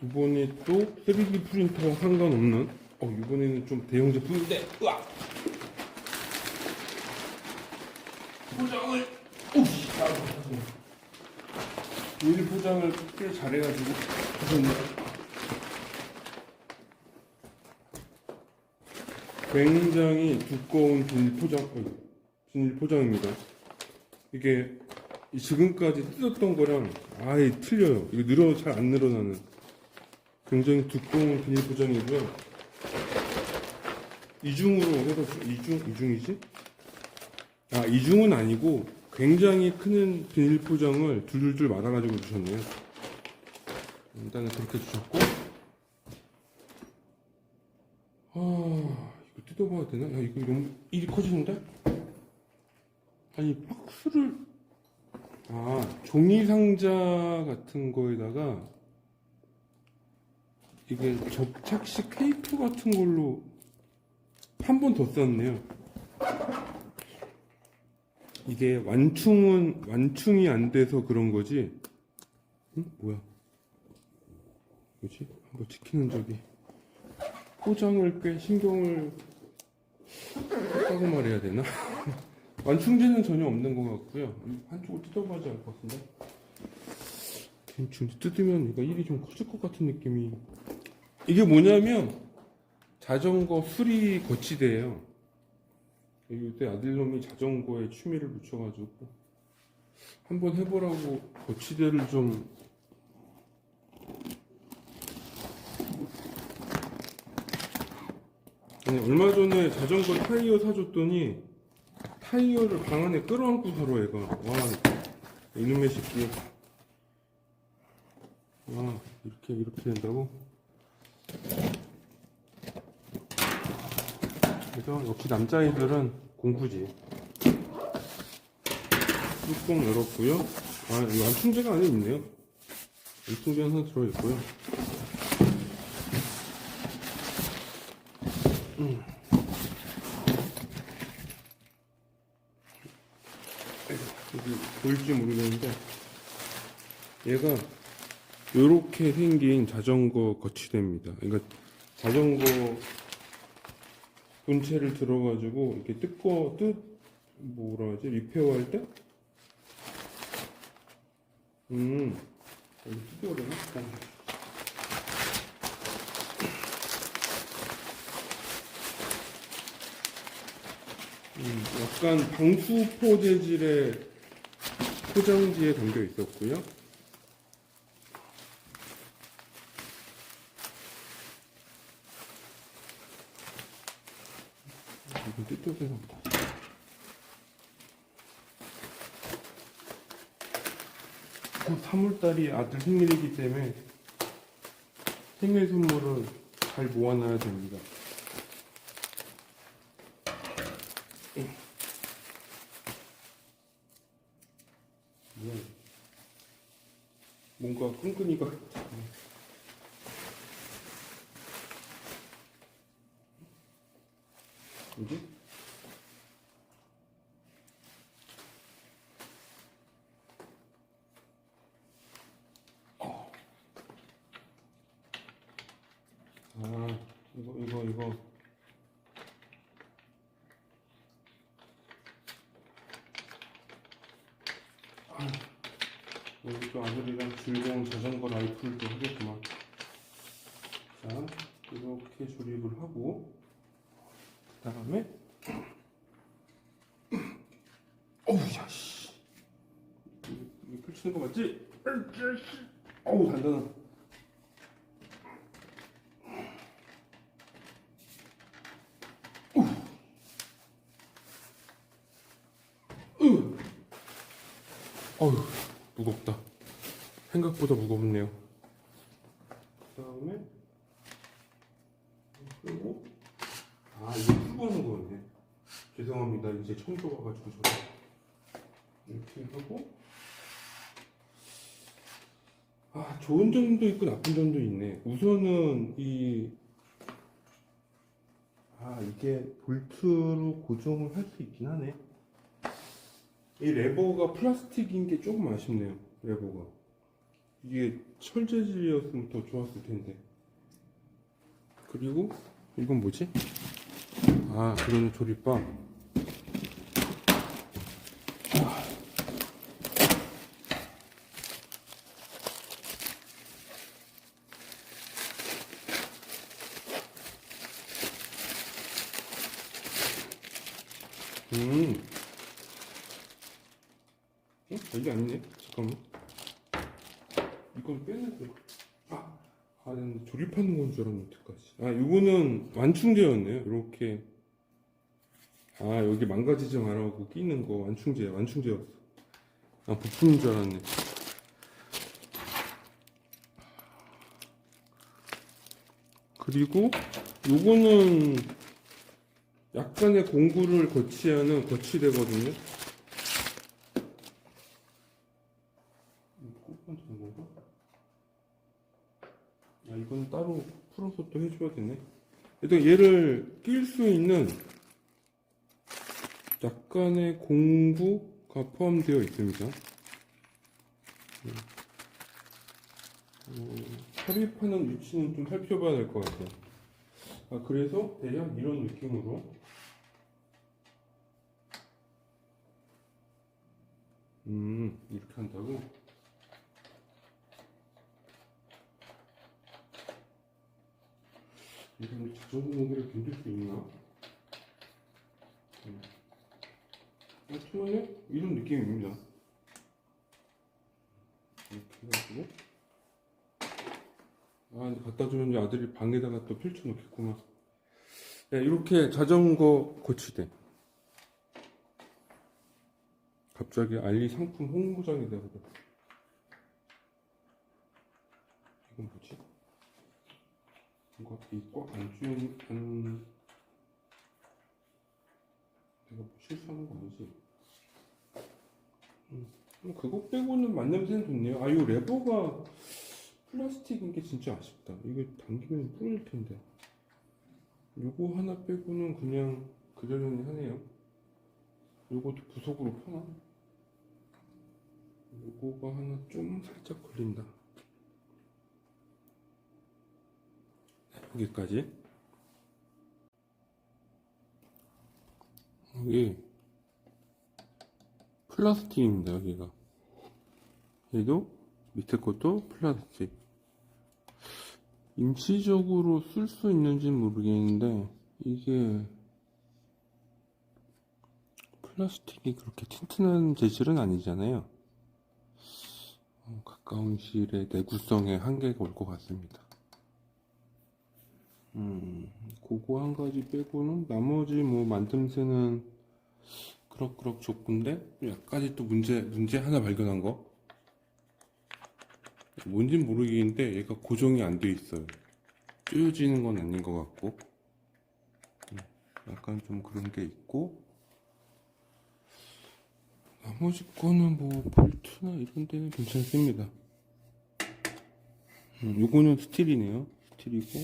이번에 또 3D 프린터와 상관없는 이번에는 좀 대형 제품인데 으악! 포장을 비닐 포장을 꽤 잘해가지고 굉장히 두꺼운 비닐 포장입니다. 이게 지금까지 뜯었던 거랑 아예 틀려요. 이거 잘 안 늘어나는 굉장히 두꺼운 비닐 포장이고요. 이중으로 해서 이중이지? 이중은 아니고 굉장히 큰 비닐 포장을 둘둘 말아가지고 주셨네요. 일단은 그렇게 주셨고, 이거 뜯어봐야 되나? 야, 이거 너무 일이 커지는데? 아니, 박스를, 종이 상자 같은 거에다가 이게 접착식 테이프 같은 걸로 한 번 더 썼네요. 이게 완충이 안 돼서 그런 거지. 응? 뭐야? 뭐지? 한번 지키는 적이. 포장을 꽤 신경을 썼다고 말해야 되나? 완충제는 전혀 없는 것 같고요. 한쪽을 뜯어봐야지 알 것 같은데. 지금 뜯으면 이거 일이 좀 커질 것 같은 느낌이. 이게 뭐냐면 자전거 수리 거치대예요. 요때 아들놈이 자전거에 취미를 붙여가지고 한번 해보라고 거치대를 좀 얼마 전에 자전거 타이어 사줬더니 타이어를 방 안에 끌어안고 살아 얘가. 와, 이놈의 새끼. 와, 이렇게 된다고? 그래서 역시 남자애들은 공부지. 뚜껑 열었고요. 이거 완충제가 안에 있네요. 완충제 하나 들어있고요. 여기 보일지 모르겠는데 얘가 요렇게 생긴 자전거 거치대입니다. 그러니까 자전거 본체를 들어가지고 이렇게 뭐라 하지? 리페어 할 때? 여기 뜯어야 되나? 약간 방수포 재질의 포장지에 담겨 있었고요. 이건 뜯어서 3월달이 아들 생일이기 때문에 생일 선물을 잘 모아놔야 됩니다. 뭔가 끈끈이가 뭐지? 이거 오늘 또 아들이랑 즐거운 자전거 라이프를 하겠구만. 자, 이렇게 조립을 하고 그 다음에 야씨, 이거 펼치는 거 맞지? 단단하다. 무겁다. 생각보다 무겁네요. 그 다음에 그리고 이거 풀고 하는 거였네. 죄송합니다. 이제 청소 와가지고 저는 이렇게 하고 좋은 점도 있고 나쁜 점도 있네. 우선은 이게 볼트로 고정을 할 수 있긴 하네. 이 레버가 플라스틱인 게 조금 아쉽네요. 레버가 이게 철재질이었으면 더 좋았을 텐데. 그리고 이건 뭐지? 아, 이거는 조립방. 음. 이게 아니네. 잠깐만. 이건 빼내고. 난 조립하는 건 줄 알았는데, 어떡하지? 요거는 완충제였네요. 이렇게. 여기 망가지지 말라고 끼는 거 완충제였어. 부품인 줄 알았네. 그리고 요거는 약간의 공구를 거치하는 거치대거든요. 이건 따로 풀어서 또 해줘야 되네. 일단 얘를 낄 수 있는 약간의 공구가 포함되어 있습니다. 삽입하는 위치는 좀 살펴봐야 될 것 같아요. 그래서 대략 이런 느낌으로 이렇게 한다고? 이런 자전거 무게를 견딜 수 있나? 처음에 이런 느낌입니다. 이렇게 해가지고 근데 갖다 주면 아들이 방에다가 또 펼쳐놓겠구만. 이렇게 자전거 거치대. 갑자기 알리 상품 홍보장이 되거든. 이건 뭐지? 이거 꽉안 쥐는 내가 뭐 실수하는 거 아니지? 그거 빼고는 만냄새는 좋네요. 이 레버가 플라스틱인 게 진짜 아쉽다. 이거 당기면 부러질 텐데. 요거 하나 빼고는 그냥 그러려니 하네요. 요것도 부속으로 파나? 요거가 하나 좀 살짝 걸린다. 여기까지. 여기 플라스틱입니다. 여기가. 얘도 밑에 것도 플라스틱. 임시적으로 쓸 수 있는지는 모르겠는데 이게 플라스틱이 그렇게 튼튼한 재질은 아니잖아요. 가까운 시일에 내구성에 한계가 올 것 같습니다. 그거 한 가지 빼고는 나머지 뭐 만듦새는 그럭그럭 좋은데 약간이 또 문제 하나 발견한 거. 뭔진 모르겠는데 얘가 고정이 안 돼 있어요. 쪼여지는 건 아닌 것 같고 약간 좀 그런 게 있고, 나머지 거는 뭐 볼트나 이런 데는 괜찮습니다. 요거는 스틸이네요. 스틸이고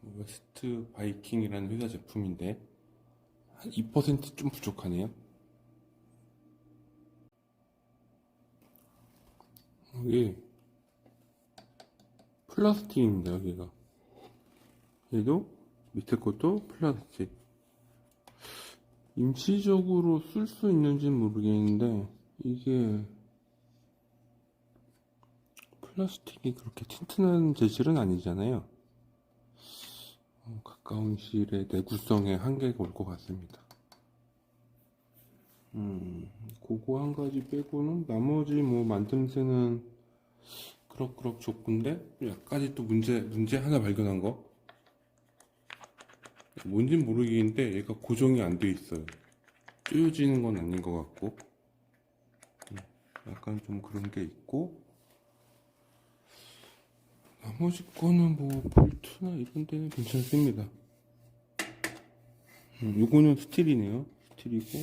웨스트 바이킹이라는 회사 제품인데 한 2% 부족하네요. 여기 플라스틱입니다. 여기가. 얘도 밑에 것도 플라스틱. 임시적으로 쓸 수 있는지는 모르겠는데 이게 플라스틱이 그렇게 튼튼한 재질은 아니잖아요. 가까운 시일에 내구성에 한계가 올 것 같습니다. 그거 한 가지 빼고는 나머지 뭐 만듦새는 그럭그럭 좋은데 약간이 또 문제 하나 발견한 거. 뭔진 모르겠는데 얘가 고정이 안 돼 있어요. 쪼여지는 건 아닌 것 같고 약간 좀 그런 게 있고, 나머지 거는 뭐 볼트나 이런 데는 괜찮습니다. 요거는 스틸이네요. 스틸이고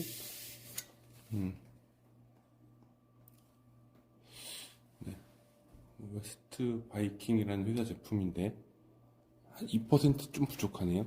웨스트 바이킹이라는 회사 제품인데 한 2% 부족하네요.